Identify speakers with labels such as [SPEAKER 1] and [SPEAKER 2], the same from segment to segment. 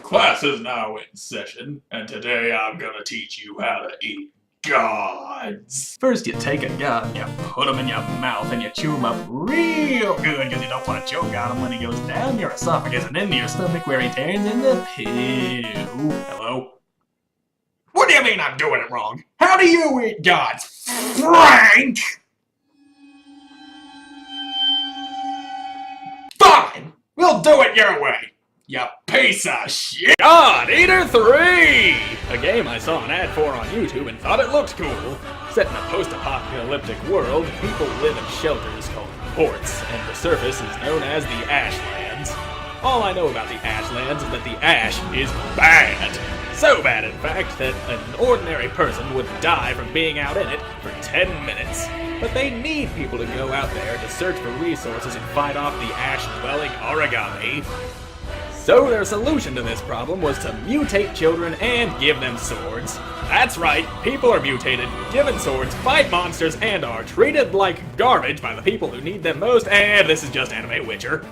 [SPEAKER 1] Class is now in session, and today I'm gonna teach you how to eat gods. First, you take a god and you put him in your mouth and you chew him up real good because you don't want to choke on him when he goes down your esophagus and into your stomach where he turns into poo. Hello? What do you mean I'm doing it wrong? How do you eat gods, Frank? Fine! We'll do it your way! You piece of shit!
[SPEAKER 2] God Eater 3! A game I saw an ad for on YouTube and thought it looked cool. Set in a post-apocalyptic world, people live in shelters called ports, and the surface is known as the Ashlands. All I know about the Ashlands is that the ash is bad. So bad, in fact, that an ordinary person would die from being out in it for 10 minutes. But they need people to go out there to search for resources and fight off the ash-dwelling origami. So their solution to this problem was to mutate children and give them swords. That's right, people are mutated, given swords, fight monsters, and are treated like garbage by the people who need them most, and this is just anime Witcher.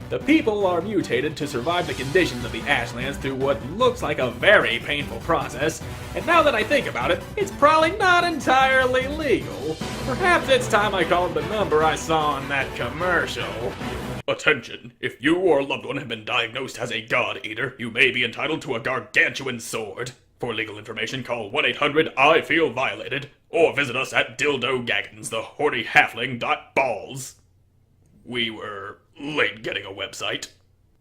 [SPEAKER 2] The people are mutated to survive the conditions of the Ashlands through what looks like a very painful process, and now that I think about it, it's probably not entirely legal. Perhaps it's time I called the number I saw in that commercial. Attention, if you or a loved one have been diagnosed as a god eater, you may be entitled to a gargantuan sword. For legal information, call 1-800-I-FEEL-VIOLATED, or visit us at Dildo Gaggins, the horny halfling.balls. We were late getting a website.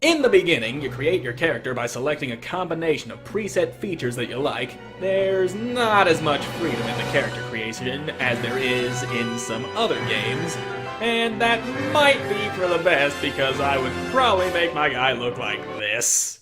[SPEAKER 2] In the beginning, you create your character by selecting a combination of preset features that you like. There's not as much freedom in the character creation as there is in some other games, and that might be for the best because I would probably make my guy look like this.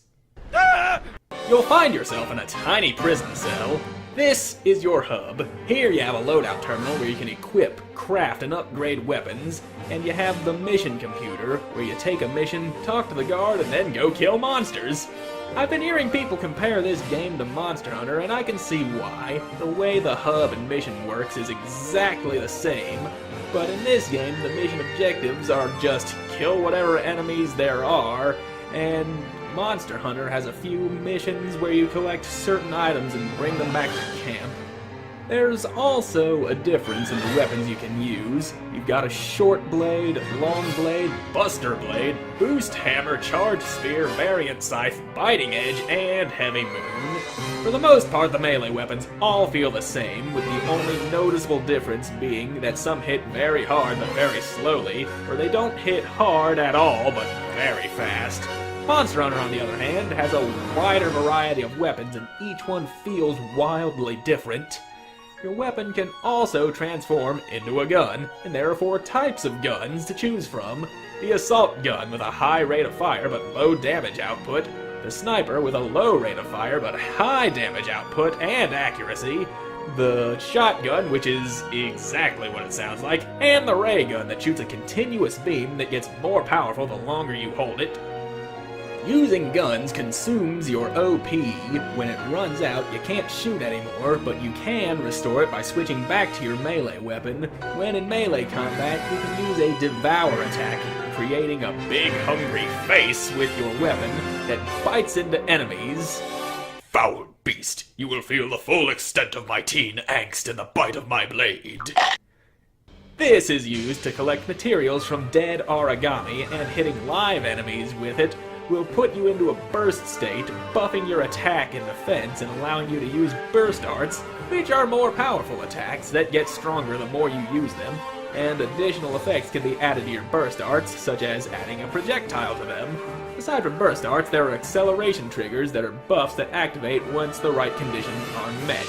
[SPEAKER 2] You'll find yourself in a tiny prison cell. This is your hub. Here you have a loadout terminal where you can equip, craft, and upgrade weapons, and you have the mission computer where you take a mission, talk to the guard, and then go kill monsters. I've been hearing people compare this game to Monster Hunter, and I can see why. The way the hub and mission works is exactly the same, but in this game the mission objectives are just kill whatever enemies there are, and Monster Hunter has a few missions where you collect certain items and bring them back to camp. There's also a difference in the weapons you can use. You've got a short blade, long blade, buster blade, boost hammer, charge spear, variant scythe, biting edge, and heavy moon. For the most part, the melee weapons all feel the same, with the only noticeable difference being that some hit very hard but very slowly, or they don't hit hard at all but very fast. Monster Hunter, on the other hand, has a wider variety of weapons and each one feels wildly different. Your weapon can also transform into a gun, and there are 4 types of guns to choose from. The assault gun with a high rate of fire but low damage output, the sniper with a low rate of fire but high damage output and accuracy, the shotgun, which is exactly what it sounds like, and the ray gun that shoots a continuous beam that gets more powerful the longer you hold it. Using guns consumes your OP. When it runs out, you can't shoot anymore, but you can restore it by switching back to your melee weapon. When in melee combat, you can use a devour attack, creating a big hungry face with your weapon that bites into enemies. Foul beast, you will feel the full extent of my teen angst in the bite of my blade. This is used to collect materials from dead origami, and hitting live enemies with it will put you into a burst state, buffing your attack and defense and allowing you to use burst arts, which are more powerful attacks that get stronger the more you use them, and additional effects can be added to your burst arts, such as adding a projectile to them. Aside from burst arts, there are acceleration triggers that are buffs that activate once the right conditions are met.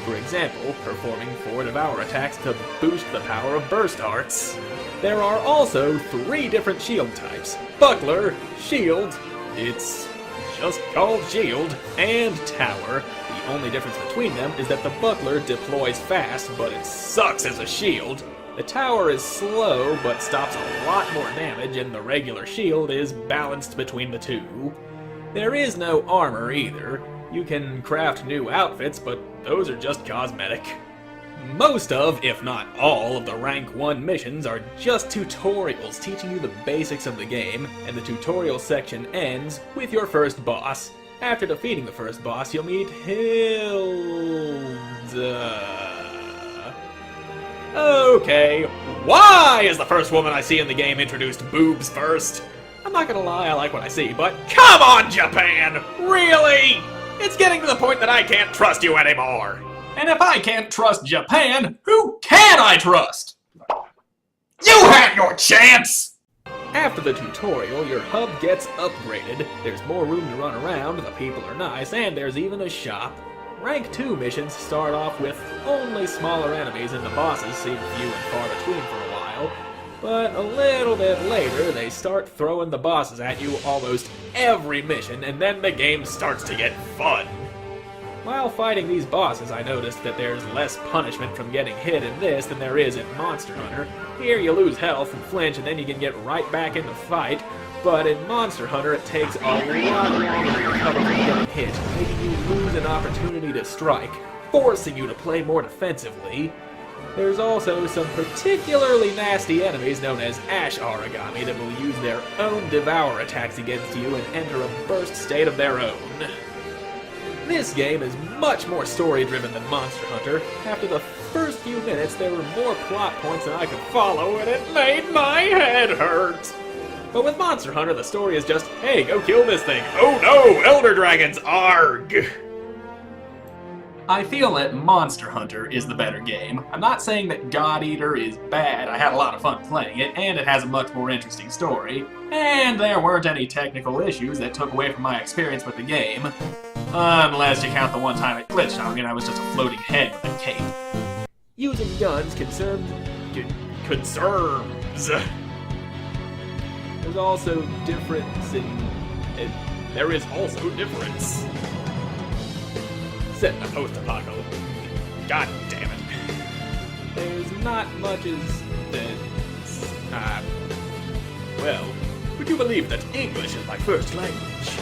[SPEAKER 2] For example, performing 4 devour attacks to boost the power of burst arts. There are also 3 different shield types: buckler, shield, it's just called shield, and tower. The only difference between them is that the buckler deploys fast, but it sucks as a shield. The tower is slow, but stops a lot more damage, and the regular shield is balanced between the two. There is no armor either. You can craft new outfits, but those are just cosmetic. Most of, if not all, of the rank 1 missions are just tutorials teaching you the basics of the game, and the tutorial section ends with your first boss. After defeating the first boss, you'll meet Hilda. Okay, why is the first woman I see in the game introduced boobs first? I'm not gonna lie, I like what I see, but come on, Japan! Really? It's getting to the point that I can't trust you anymore.
[SPEAKER 1] And if I can't trust Japan, who can I trust? You had your chance!
[SPEAKER 2] After the tutorial, your hub gets upgraded, there's more room to run around, the people are nice, and there's even a shop. Rank 2 missions start off with only smaller enemies and the bosses seem few and far between for a while, but a little bit later they start throwing the bosses at you almost every mission, and then the game starts to get fun. While fighting these bosses, I noticed that there's less punishment from getting hit in this than there is in Monster Hunter. Here you lose health and flinch and then you can get right back in the fight, but in Monster Hunter it takes a lot longer to recover from getting hit, making you lose an opportunity to strike, forcing you to play more defensively. There's also some particularly nasty enemies known as Ash Origami that will use their own devour attacks against you and enter a burst state of their own. This game is much more story-driven than Monster Hunter. After the first few minutes, there were more plot points than I could follow, and it made my head hurt. But with Monster Hunter, the story is just, hey, go kill this thing. Oh no, Elder Dragons, arg!
[SPEAKER 1] I feel that Monster Hunter is the better game. I'm not saying that God Eater is bad. I had a lot of fun playing it, and it has a much more interesting story. And there weren't any technical issues that took away from my experience with the game. Unless you count the one time it glitched on me and I was just a floating head with a cape.
[SPEAKER 2] Using guns conserves. There's also difference in. There is also difference. Set in a post-apocalypse. God damn it. There's not much as that. Well, would you believe that English is my first language?